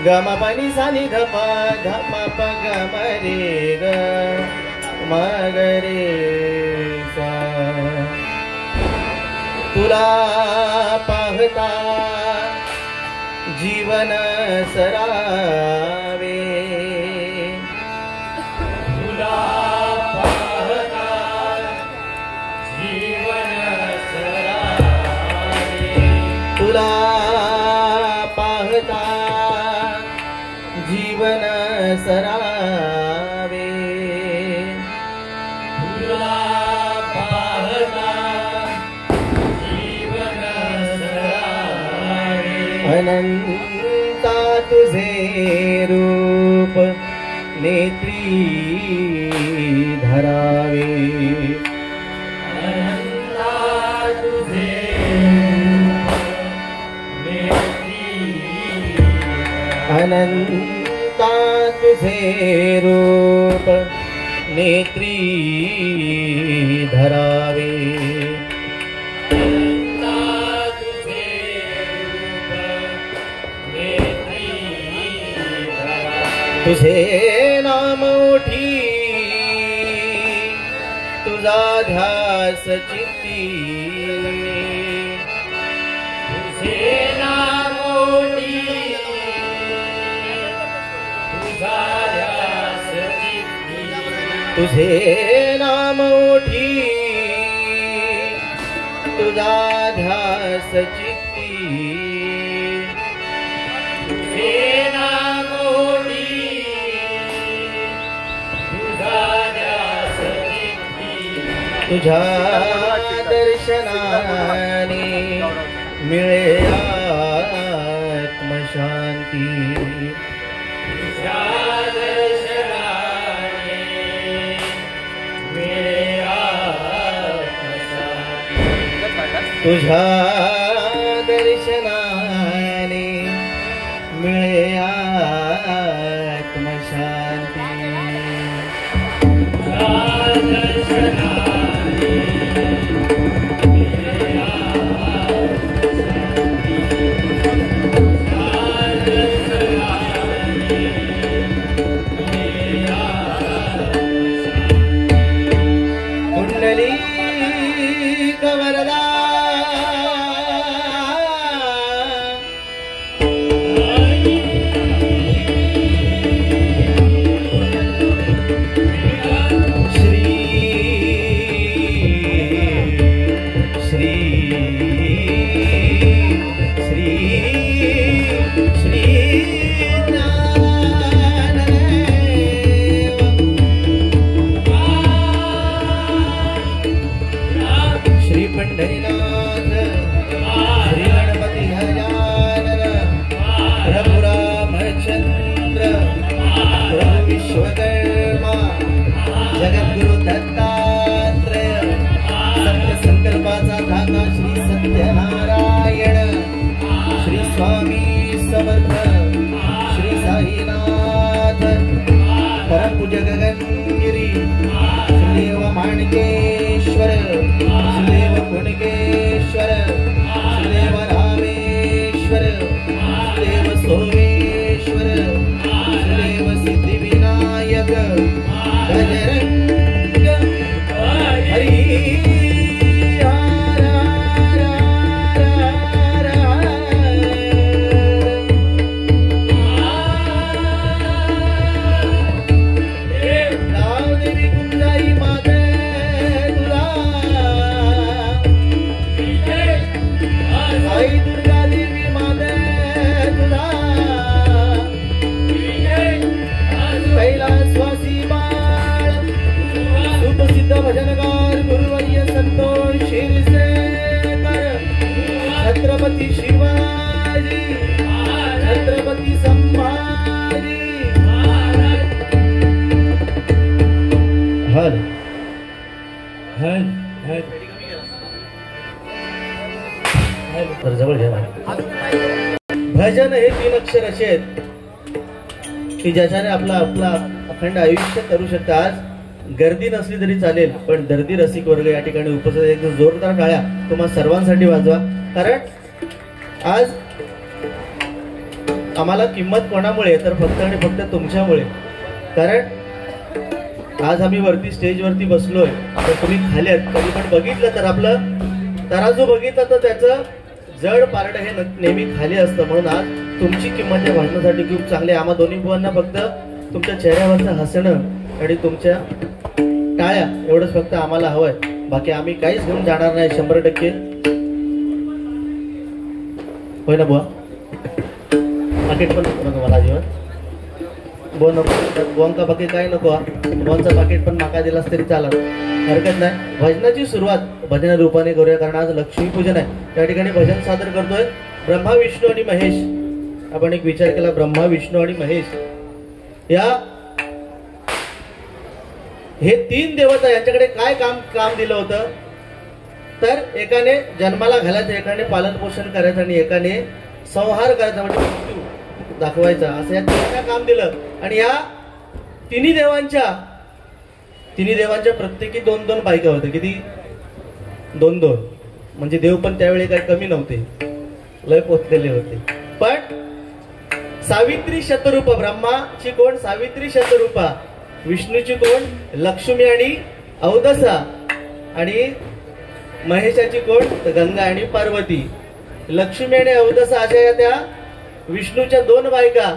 गम पनि सानी ध प ध म प ग म रे ग म ग रे सा तुला पाहता जीवन सरावे तुला पाहता जीवन सरावे तुला पाहता जीवन सरावे तुला पाहता जीवन सरावे अनंता तुझे रूप नेत्री धरावे अनंता तुझे रूप नेत्री अनंता तुझे रूप नेत्री धरावे, तुझे नाम ओठी तुझा ध्यास चित्ती, तुझे नाम ओठी तुझा ध्यास चित्ती, तुझे नाम ओठी तुझा ध्यास चित्ती, तुझे नाम तुझ्या दर्शनाने मिळे आत्मशांती, तुझ्या दर्शनाने मिळे आत्मशांती, तुझ्या दर्शनाने मिळे आत्मशांती, जगद्गुरु दत्तात्रेय सत्य संकल्पाचा धागा श्री सत्यनारायण, श्री स्वामी समर्थ, श्री साईनाथ, परमपूज्य गगनगिरी, श्रीदेव माणकेश्वर, श्रीदेव कुणकेश्वर, श्रीदेव रामेश्वर, श्रीदेव सोमेश्वर, श्रीदेव सिद्धिविनायक, गजरंग हरी देवी कुंजाई माते तुला, आई दुर्गा देवी माते तुला, कैलासवासी सुप्रसिद्ध भजनकार गुरुवर्य संतोष शिरसेकर, छत्रपती शिवाजी, छत्रपती संभाजी, हर हर हर तर जवळ घ्या. भजन हे 3 अक्षर असे आहेत की ज्याच्याने आपला अखंड आयुष्य करू शकता. आज गर्दी नसली तरी चालेल, पण दर्दी रसिक वर्ग या ठिकाणी उपस्थित एक जोरदार टाळ्या तुम्हा सर्वांसाठी वाजवा. कारण आज आम्हाला किंमत कोणामुळे तर फक्त आणि फक्त तुमच्यामुळे. कारण आज आम्ही वरती स्टेजवरती बसलोय, तर तुम्ही खाली आहेत. कधी पण बघितलं तर आपलं तराजू बघितलं तर त्याचं जड पारड हे नेहमी खाली असतं. म्हणून आज तुमची किंमत या भाषणासाठी खूप चांगली. आम्हा दोन्ही बुवांना फक्त तुमच्या चेहऱ्यावरचं हसणं आणि तुमच्या टाळ्या एवढंच फक्त आम्हाला हवंय. बाकी आम्ही काहीच घेऊन जाणार नाही 100%. होय ना बुवा? पाकिट पण नको मला अजिबात. बुवा नको, बुवांका बाकी काय नको. बुवांचं पाकिट पण माका दिलास तरी चालत, हरकत नाही. भजनाची सुरुवात भजन रूपाने करूया, कारण आज लक्ष्मीपूजन आहे. त्या ठिकाणी भजन सादर करतोय ब्रह्मा विष्णू आणि महेश. आपण एक विचार केला, ब्रह्मा विष्णू आणि महेश या हे 3 देवता यांच्याकडे काय काम दिलं होतं तर एकाने जन्माला घालायचं, एकाने पालन पोषण करायचं आणि एकाने संहार करायचा म्हणजे दाखवायचा, असं या तिघांना काम दिलं. आणि या तिन्ही देवांच्या प्रत्येकी 2-2 बायका होत्या. किती? 2-2. म्हणजे देव पण त्यावेळी काही कमी नव्हते, लय पोचलेले होते. पण सावित्री शतरूपा, ब्रह्माची कोण? सावित्री शतरूपा. विष्णूची कोण? लक्ष्मी आणि अवदसा. आणि महेशाची कोण? गंगा आणि पार्वती. लक्ष्मी आणि अवदसा अशा या त्या विष्णूच्या 2 बायका.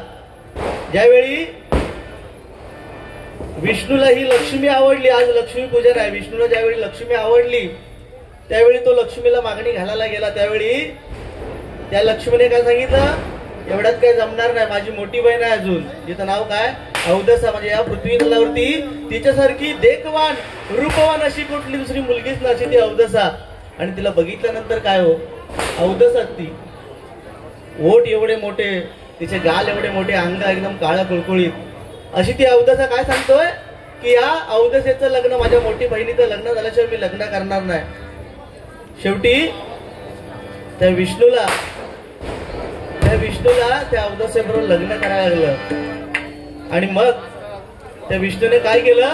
ज्यावेळी विष्णूला ही लक्ष्मी आवडली, आज लक्ष्मी पूजन आहे, विष्णूला ज्यावेळी लक्ष्मी आवडली त्यावेळी तो लक्ष्मीला मागणी घालायला गेला. त्यावेळी त्या लक्ष्मीने काय सांगितलं? एवढ्यात काय जमणार नाही, माझी मोठी बहीण आहे अजून, जिचं नाव काय? अवदसा. म्हणजे या पृथ्वी तलावरती तिच्यासारखी देखवान रूपवान अशी कुठली दुसरी मुलगीच नशी ती अवदसा. आणि तिला बघितल्यानंतर काय हो, अवदसा ती, ओठ एवढे मोठे, तिचे गाल एवढे मोठे, अंग एकदम काळा कुळकुळीत अशी ती अवदसा काय सांगतोय की या अवदसेचं लग्न, माझ्या मोठी बहिणीचं लग्न झाल्याशिवाय मी लग्न करणार नाही. शेवटी त्या विष्णूला त्या अवदसेबरोबर लग्न करायला लागलं. आणि मग त्या विष्णूने काय केलं?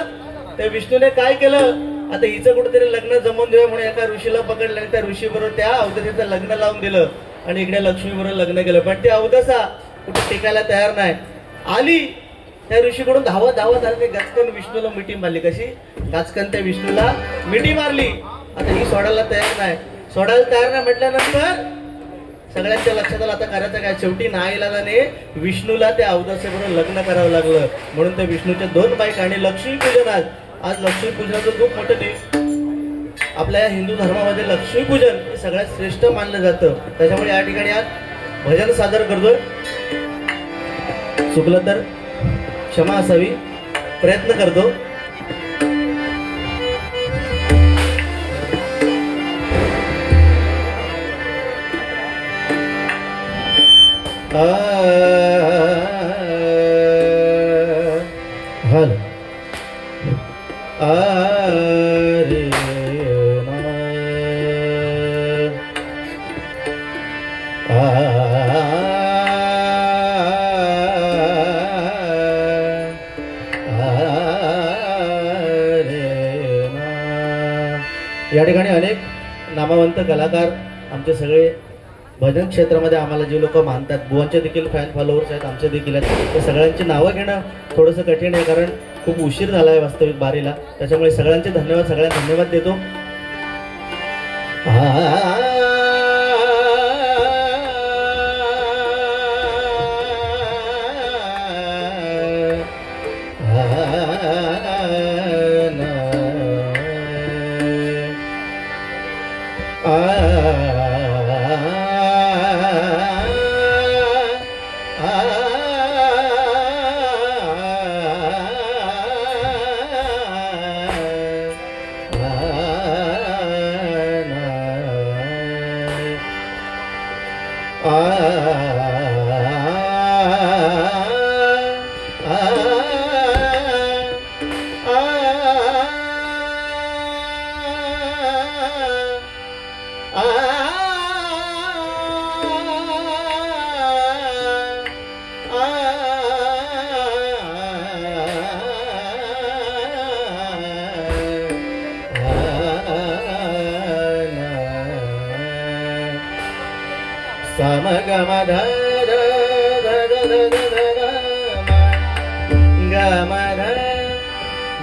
आता हिचं कुठेतरी लग्न जमवून देऊया म्हणून एका ऋषीला पकडलं आणि त्या ऋषी बरोबर त्या अवदसेचं लग्न लावून दिलं आणि इकडे लक्ष्मी बरोबर लग्न केलं. पण ती अवदसा कुठे टिकायला तयार नाही. आली त्या ऋषीकडून धावत आली, गचकन विष्णूला मिठी मारली. कशी? गचकन त्या विष्णूला मिठी मारली. आता ही सोडायला तयार नाही म्हटल्यानंतर सगळ्यांच्या लक्षात आलं आता करायचं काय. शेवटी नाईलाजाने विष्णूला त्या अवदसेबरोबर लग्न करावं लागलं. म्हणून त्या विष्णूच्या 2 बायका. आणि लक्ष्मीपूजन आज लक्ष्मीपूजनाचं खूप मोठं दिवस आपल्या हिंदू धर्मामध्ये. लक्ष्मीपूजन हे सगळ्यात श्रेष्ठ मानलं जातं. त्याच्यामुळे या ठिकाणी आज भजन सादर करतोय. चुकलं तर क्षमा असावी, प्रयत्न करतो. हल या ठिकाणी अनेक नामवंत कलाकार आमचे सगळे भजन क्षेत्रामध्ये आम्हाला जे लोक मानतात, बुवांचे देखील फॅन फॉलोअर्स आहेत, आमचे देखील आहेत. त्या सगळ्यांची नावं घेणं थोडंसं कठीण आहे, कारण खूप उशीर झाला आहे वास्तविक बारीला. त्याच्यामुळे सगळ्यांचे धन्यवाद, सगळ्यांना धन्यवाद देतो.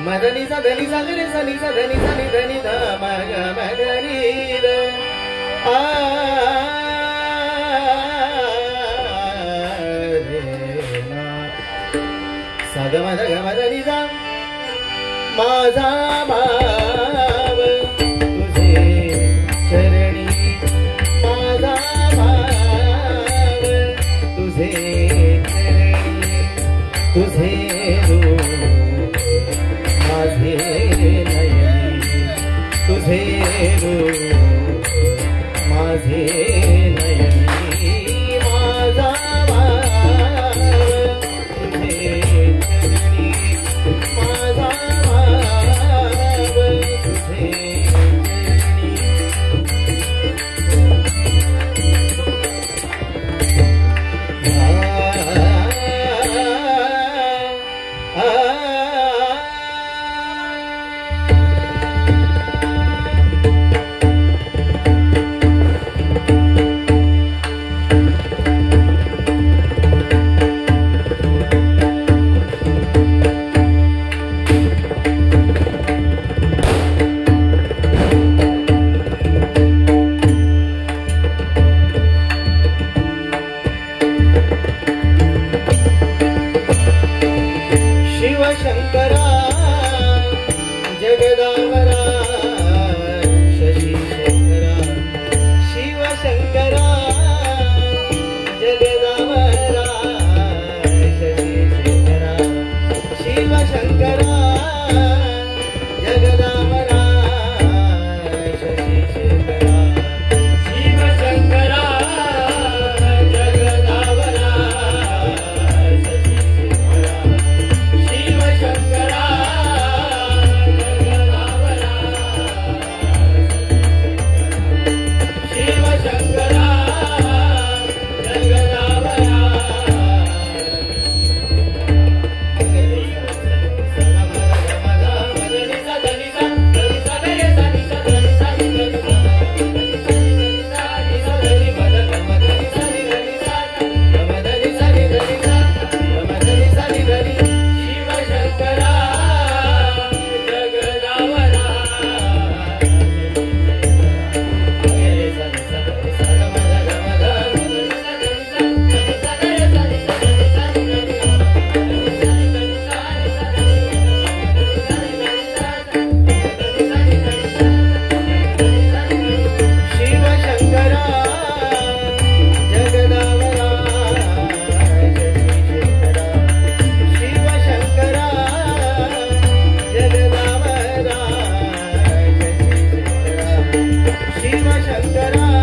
मदनी सा धनी सा गरे सा नी सा धनी धनी धा मा ग मदनी द आ रे ना सा ग मदनी सा माझा भाव तुझे चरणी, माझा भाव तुझे चरणी, तुझे माझे नयनी, तुझे रूप माझे नयनी, माझा भाव तुझे चरणी, माझा भाव शंकरा जगदावरा शशी शेखरा शिव शंकरा जगदावरा शशी शेखरा शिव शंकरा जगदावरा शशी शेखरा शिव शंकरा जगदावरा शशी शेखरा शिव शंकरा जगदावरा शिव शंकरा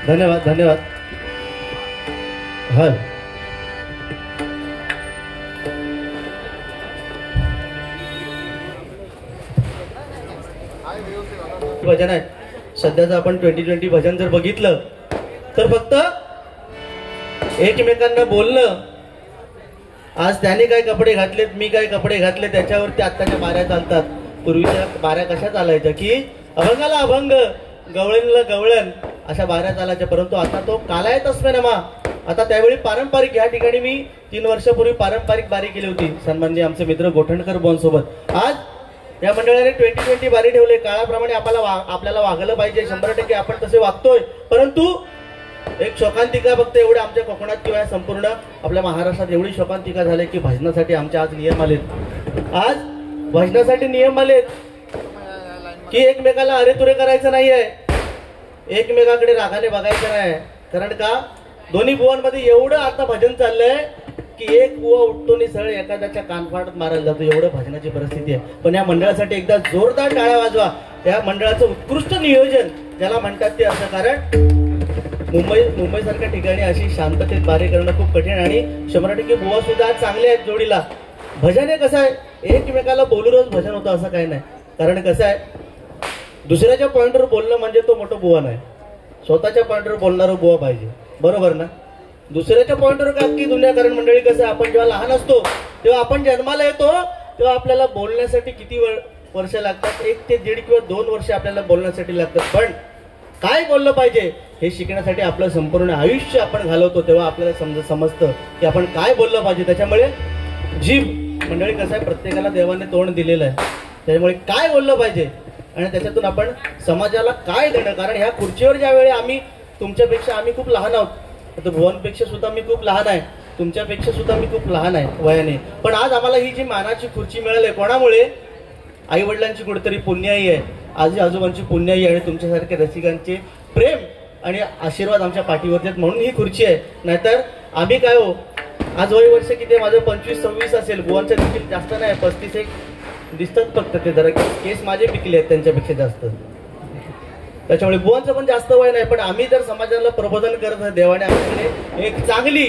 धन्यवाद धन्यवाद. हल भजन आहे सध्याचं. आपण 2020 भजन जर बघितलं तर फक्त एकमेकांना बोलणं, आज त्याने काय कपडे घातलेत, मी काय कपडे घातले, त्याच्यावरती आत्ताच्या बाऱ्या चालतात. पूर्वीच्या बाऱ्या कशा चालायच्या की अभंगाला अभंग, गवळणला गवळण, अशा बाऱ्या चालायच्या. परंतु आता तो कालाय तस्मे नमा. आता त्यावेळी पारंपरिक, या ठिकाणी मी 3 वर्षापूर्वी पारंपरिक बारी केली होती सन्माननीय आमचे मित्र गोठणकर बोनसोबत. आज या मंडळाने 2020 बारी ठेवले. काळाप्रमाणे आपल्याला वागलं पाहिजे, 100% आपण तसे वागतोय. परंतु एक शोकांतिका फक्त एवढे आमच्या कोकणात किंवा संपूर्ण आपल्या महाराष्ट्रात एवढी शोकांतिका झाली की भजनासाठी आमचे आज नियम आलेत. आज भजनासाठी नियम आलेत की एकमेकाला अरेतुरे करायचं नाहीये, एकमेकाकडे रागाने बघायचं नाही. कारण का दोन्ही बुवांमध्ये एवढं आता भजन चाललंय की एक बुवा उठतो आणि सरळ एखाद्याच्या कानफाटात मारायला जातो, एवढं भजनाची परिस्थिती आहे. पण या मंडळासाठी एकदा जोरदार टाळ्या वाजवा. या मंडळाचं उत्कृष्ट नियोजन ज्याला म्हणतात ते असं. कारण मुंबईसारख्या ठिकाणी अशी शांततेत बारी करणं खूप कठीण, आणि 100% बुवा सुद्धा आज चांगले आहेत जोडीला. भजन हे कसं आहे, एकमेकाला बोलूनच भजन होतं असं काही नाही. कारण कसं आहे, दुसऱ्याच्या पॉइंटवर बोलणं म्हणजे तो मोठं बुवा नाही, स्वतःच्या पॉइंटवर बोलणारं बुवा पाहिजे. बरोबर ना? दुसऱ्याच्या पॉइंटवर का की दुनिया. कारण मंडळी कसं, आपण जेव्हा लहान असतो तेव्हा आपण जन्माला येतो तेव्हा आपल्याला बोलण्यासाठी किती वर्ष लागतात, 1 ते 1.5 किंवा 2 वर्ष आपल्याला बोलण्यासाठी लागतात. पण काय बोललं पाहिजे हे शिकण्यासाठी आपलं संपूर्ण आयुष्य आपण घालवतो. तेव्हा आपल्याला समजतं की आपण काय बोललं पाहिजे. त्याच्यामुळे जीभ मंडळी कसं आहे, प्रत्येकाला देवाने तोंड दिलेलं आहे. त्याच्यामुळे काय बोललं पाहिजे आणि त्याच्यातून आपण समाजाला काय देणं. कारण ह्या खुर्चीवर ज्यावेळी आम्ही तुमच्यापेक्षा आम्ही खूप लहान आहोत, तर भुवनपेक्षा सुद्धा मी खूप लहान आहे, तुमच्यापेक्षा सुद्धा मी खूप लहान आहे वयाने. पण आज आम्हाला ही जी मानाची खुर्ची मिळाली कोणामुळे, आई वडिलांची कुठेतरी पुण्याई आहे, आजी आजोबांची पुण्याई आहे, आणि तुमच्यासारख्या रसिकांचे प्रेम आणि आशीर्वाद आमच्या पाठीवरती आहेत म्हणून ही खुर्ची आहे. नाहीतर आम्ही काय हो, आज वय वर्ष किती, माझं 25-26 असेल, बुवांच्या देखील जास्त नाही, 35 दिसतात फक्त. ते जरा केस माझे पिकले आहेत त्यांच्यापेक्षा जास्त, त्याच्यामुळे बुवांचं पण जास्त वय नाही. पण आम्ही जर समाजाला प्रबोधन करत, देवाने आमच्याकडे एक चांगली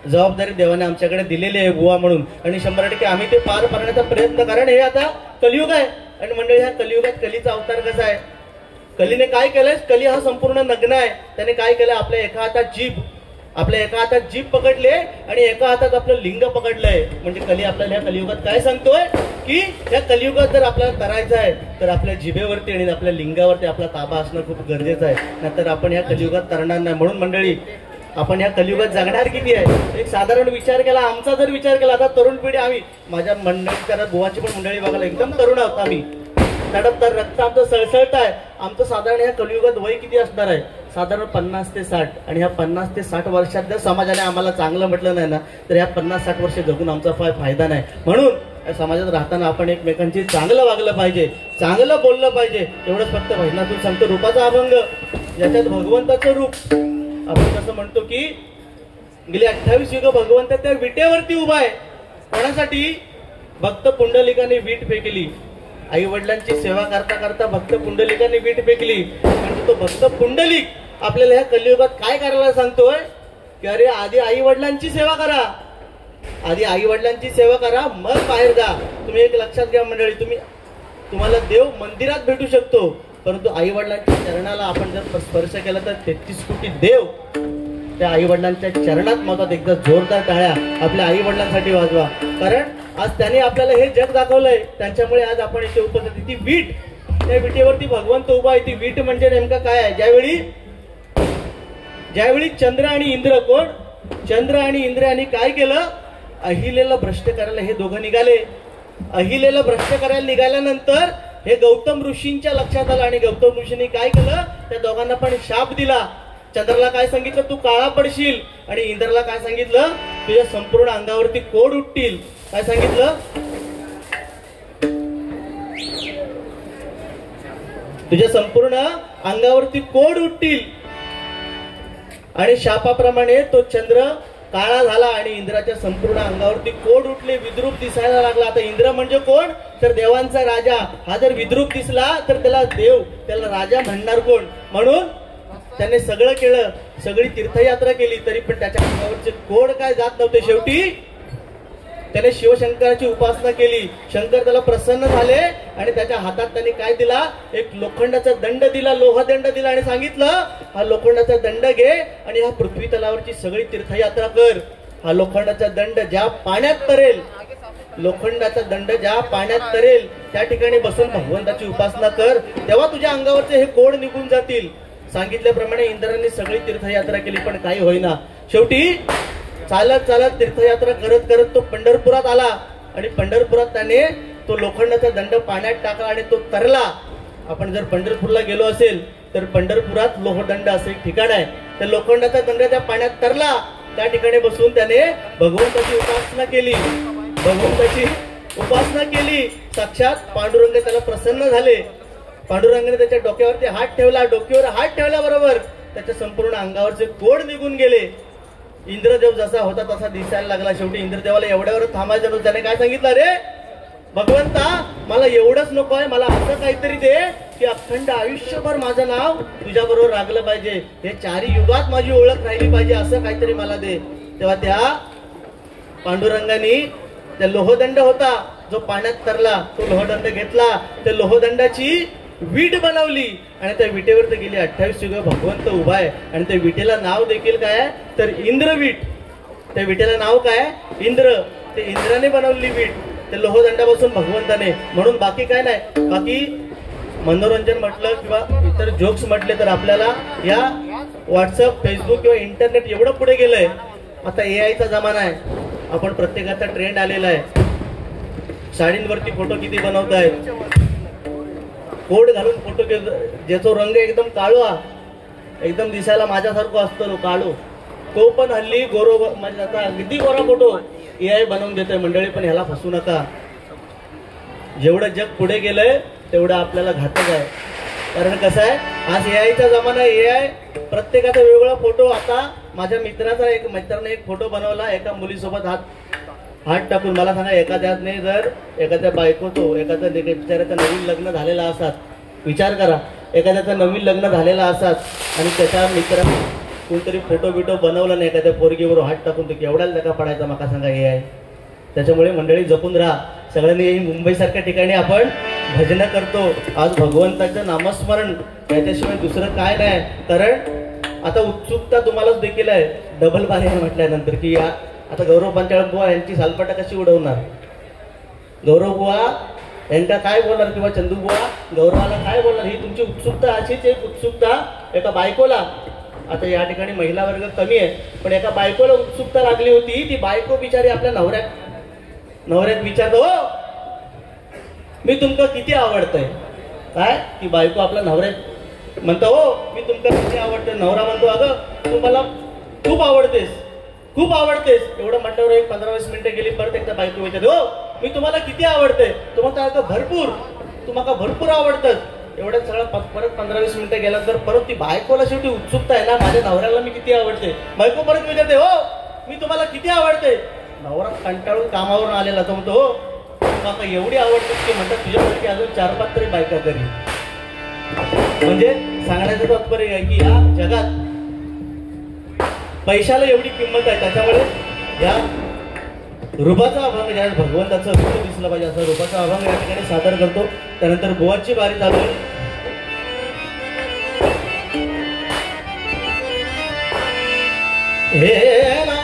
जबाबदारी देवाने आमच्याकडे दिलेली आहे बुवा म्हणून, आणि 100% आम्ही ते पार पाडण्याचा प्रयत्न. कारण हे आता कलियुग आहे, आणि मंडळी ह्या कलियुगात कलीचा अवतार कसा आहे, कलीने काय केलंय, कली हा संपूर्ण नग्न आहे. त्याने काय केलं, आपल्या एका हातात जीभ पकडले आणि एका हातात आपलं लिंग पकडलंय. म्हणजे कली आपल्याला ह्या कलियुगात काय सांगतोय की ह्या कलियुगात जर आपल्याला करायचं आहे तर आपल्या जिभेवरती आणि आपल्या लिंगावरती आपला ताबा असणं खूप गरजेचं आहे. नाहीतर आपण ह्या कलियुगात तरणार नाही. म्हणून मंडळी आपण ह्या कलियुगात जगणार किती आहे, एक साधारण विचार केला, आमचा जर विचार केला, आता तरुण पिढी, आम्ही माझ्या मंडळी करत बुवाची पण मंडळी बघायला एकदम तरुण आहोत आम्ही, तडपतर रक्त आमचं सळसळत आहे. आमचं साधारण ह्या कलियुगात वय किती असणार आहे, साधारण 50 ते 60. आणि ह्या 50 ते 60 वर्षात जर समाजाने आम्हाला चांगलं म्हटलं नाही ना, तर ह्या 50-60 वर्ष जगून आमचा फायदा नाही. म्हणून या समाजात राहताना आपण एकमेकांची चांगलं वागलं पाहिजे, चांगलं बोललं पाहिजे. एवढंच फक्त भजनातून सांगतो. रूपाचा अभंग, ज्याच्यात भगवंताचं रूप, आपण कसं म्हणतो की गेली 28 युग भगवंत त्या विटेवरती उभा आहे. कोणासाठी, भक्त पुंडलिकाने वीट फेकली. आई वडिलांची सेवा करता करता भक्त पुंडलिकाने वीट फेकली. म्हणजे तो भक्त पुंडलिक आपल्याला ह्या कलियुगात काय करायला सांगतोय की अरे आधी आई वडिलांची सेवा करा, आधी आई वडिलांची सेवा करा, मग बाहेर जा. तुम्ही एक लक्षात घ्या मंडळी, तुम्हाला देव मंदिरात भेटू शकतो, परंतु आई वडिलांच्या चरणाला आपण जर स्पर्श केला तर 33 कोटी देव त्या आई वडिलांच्या चरणात मतात. एकदा जोरदार टाळ्या आपल्या आई वडिलांसाठी वाजवा. कारण आज त्यांनी आपल्याला हे जग दाखवलंय, त्यांच्यामुळे आज आपण इथे उपस्थित. ती वीट, त्या विटेवरती भगवंत उभा आहे. ती वीट म्हणजे नेमका काय आहे, ज्यावेळी चंद्र आणि इंद्र, कोण, चंद्र आणि इंद्र यांनी काय केलं, अहिलेला भ्रष्ट करायला हे दोघं निघाले. अहिलेला भ्रष्ट करायला निघाल्यानंतर हे गौतम ऋषींच्या लक्षात आलं, आणि गौतम ऋषींनी काय केलं, त्या दोघांना पण शाप दिला. चंद्राला काय सांगितलं, तू काळा पडशील, आणि इंद्रला काय सांगितलं, तुझ्या संपूर्ण अंगावरती कोड उठतील. काय सांगितलं, तुझ्या संपूर्ण अंगावरती कोड उठतील. आणि शापाप्रमाणे तो चंद्र काळा झाला आणि इंद्राच्या संपूर्ण अंगावरती कोड उठले, विद्रूप दिसायला लागला. आता इंद्र म्हणजे कोण, तर देवांचा राजा. हा जर विद्रूप दिसला तर त्याला राजा म्हणणार कोण. म्हणून त्याने सगळं केलं, सगळी तीर्थयात्रा केली, तरी पण त्याच्या अंगावरचे कोड काय जात नव्हते. शेवटी त्याने शिवशंकराची उपासना केली. शंकर त्याला प्रसन्न झाले आणि त्याच्या हातात त्यांनी काय दिला, एक लोखंडाचा दंड दिला, लोहदंड दिला आणि सांगितलं, हा लोखंडाचा दंड घे आणि हा पृथ्वी तलावरची सगळी तीर्थयात्रा कर. हा लोखंडाचा दंड ज्या पाण्यात तरेल, लोखंडाचा दंड ज्या पाण्यात तरेल त्या ठिकाणी बसून भगवंताची उपासना कर, तेव्हा तुझ्या अंगावरचे हे कोड निघून जातील. सांगितल्याप्रमाणे इंद्राने सगळी तीर्थयात्रा केली, पण काही होईना. शेवटी चालत चालत तीर्थयात्रा करत करत तो पंढरपुरात आला आणि पंढरपुरात त्याने तो लोखंडाचा दंड पाण्यात टाकला आणि तो तरला. आपण जर पंढरपूरला गेलो असेल तर पंढरपुरात लोहदंड असं एक ठिकाण आहे. त्या लोखंडाचा दंड त्या पाण्यात तरला. त्या ठिकाणी बसून त्याने भगवंताची उपासना केली, भगवंताची उपासना केली. साक्षात पांडुरंग त्याला प्रसन्न झाले. पांडुरंगाने त्याच्या डोक्यावरती हात ठेवला. डोक्यावर हात ठेवल्याबरोबर त्याच्या संपूर्ण अंगावरचे कोड निघून गेले. इंद्रदेव जसा होता तसा दिसायला लागला. शेवटी इंद्रदेवाला एवढ्यावर थांबायचं नव्हतं. त्याने काय सांगितलं, रे भगवंता, मला एवढंच नको आहे, मला असं काहीतरी दे की अखंड आयुष्यभर माझं नाव तुझ्या बरोबर लागलं पाहिजे, हे चारी युगात माझी ओळख राहिली पाहिजे, असं काहीतरी मला दे. तेव्हा त्या पांडुरंगाने त्या लोहदंड होता जो पाण्यात तरला, तो लोहदंड घेतला. त्या लोहदंडाची वीट बनवली आणि त्या विटेवर तर गेली 28 युग भगवंत उभा आहे. आणि त्या विटेला नाव देखील काय आहे, तर इंद्रवीट. त्या विटेला नाव काय, इंद्र. ते इंद्राने बनवली वीट, ते लोहदंडापासून भगवंताने. म्हणून बाकी काय नाही. बाकी मनोरंजन म्हटलं किंवा इतर जोक्स म्हटले तर आपल्याला या व्हॉट्सअप, फेसबुक किंवा इंटरनेट एवढं पुढे गेलंय. आता AI चा जमाना आहे. आपण प्रत्येकाचा ट्रेंड आलेला आहे. साडींवरती फोटो किती बनवतायत, कोड घालून फोटो, ज्याचा रंग एकदम काळा, एकदम दिसायला माझ्यासारखं असतो काळू, तो पण हल्ली गोरो, म्हणजे आता अगदी गोरा फोटो AI बनवून देतोय. मंडळी, पण ह्याला फसू नका. जेवढं जग पुढे गेलंय तेवढं आपल्याला घातक आहे. कारण कसं आहे, आज AI चा जमाना आहे. AI प्रत्येकाचा वेगवेगळा फोटो. आता माझ्या मित्राने एक फोटो बनवला एका मुलीसोबत हात टाकून. मला सांगा, एखाद्याने जर एखाद्या बायकोतो, एखाद्या बिचाऱ्याचं नवीन लग्न झालेला असतात, विचार करा, एखाद्याचं नवीन लग्न झालेला असतात आणि त्याच्या मित्राने कोणतरी फोटो बिटो बनवला नाही एखाद्या पोरगीवर हात टाकून, तो केवढा लगा पडायचा मला सांगा AI. त्याच्यामुळे मंडळी जपून राहा. सगळ्यांनी मुंबईसारख्या ठिकाणी आपण भजनं करतो. आज भगवंताचं नामस्मरण, याच्याशिवाय दुसरं काय नाही. कारण आता उत्सुकता तुम्हालाच देखील आहे डबल बारी म्हटल्यानंतर की या आता गौरव पंचाळ बुवा यांची सालपाटा कशी उडवणार, गौरव बुवा यांना काय बोलणार, किंवा चंदू बुवा गौरवाला काय बोलणार, ही तुमची उत्सुकता. अशीच एक उत्सुकता एका बायकोला, आता या ठिकाणी महिला वर्ग कमी आहे, पण एका बायकोला उत्सुकता लागली होती. ती बायको बिचारी आपल्या नवऱ्यात विचारतो, हो मी तुमका किती आवडतंय. काय ती बायको आपल्या नवऱ्यात म्हणतो, हो मी तुमका किती आवडतंय. नवरा म्हणतो, अगं तू मला खूप आवडतेस, खूप आवडतेस. एवढं म्हटल्यावर एक 15-20 मिनिटं गेली. परत एकदा बायको विचारते, हो मी तुम्हाला किती आवडते. तुम्हाला भरपूर, तुम्हाला भरपूर आवडतं. एवढ्यात सगळं परत 15-20 मिनिटं गेल्यानंतर परत ती बायकोला शेवटी उत्सुकता आहे ना, माझ्या नवऱ्याला मी किती आवडते. बायको परत विचारते, हो मी तुम्हाला किती आवडते. नवरा कंटाळून कामावरून आलेला तो म्हणतो, हो तुम्हाला एवढी आवडते की म्हणतात तुझ्यापैकी अजून 4-5 तरी बायका तरी. म्हणजे सांगण्याचं तात्पर्य आहे की या जगात पैशाला एवढी किंमत आहे. त्याच्यामुळे या रूपाचा अभंग, ज्या भगवंताचं रूप दिसलं पाहिजे असं रूपाचा अभंग या ठिकाणी सादर करतो. त्यानंतर बुवाची बारी चालू आहे. हे ना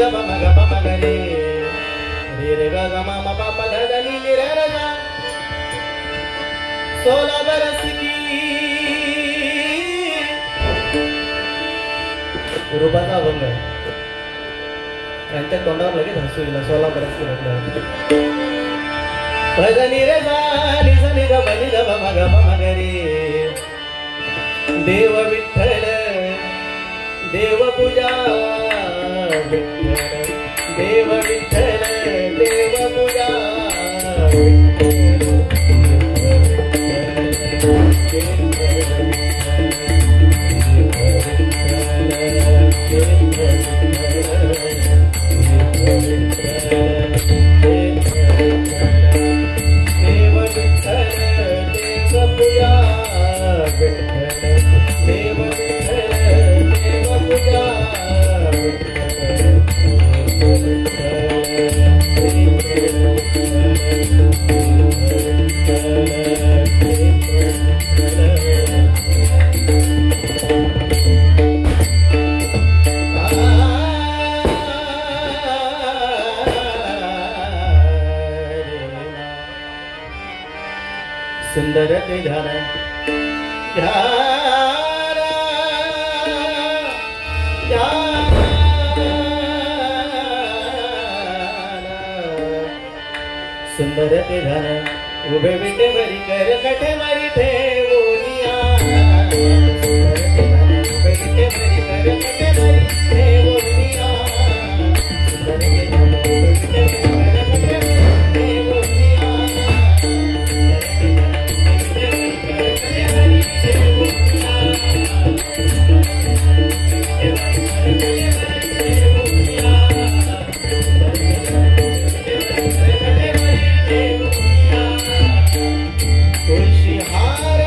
ग प म ग प म ग रे रे रे ग ग म म प प ध ध नि नि रे रे गा 16 बरस की रूपाचा अभंग आहे. त्यांच्या तोंडावर लगेच हसू येईल. 16 बरस की म्हटलं भजनी रे झाली झनी ग बनी ग प म ग प म ग रे देव विठ्ठल देव पूजा विठ्ठल देव विठ्ठल देव पूजा सुंदर ते ध्यान ध्यान ध्यान सुंदर ते ध्यान उभे विटे भरी कर कठे मारी ठेवोनिया सुंदर ते ध्यान उभे विटे भरी कर कठे मारी ठेवोनिया सुंदर ते ध्यान उभे विटे भरी कर कठे मारी ठेवोनिया तुळशी हार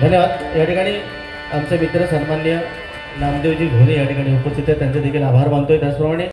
धन्यवाद. या ठिकाणी आमचे मित्र सन्माननीय नामदेवजी घोणे या ठिकाणी उपस्थित आहेत, त्यांचे देखील आभार मानतोय. त्याचप्रमाणे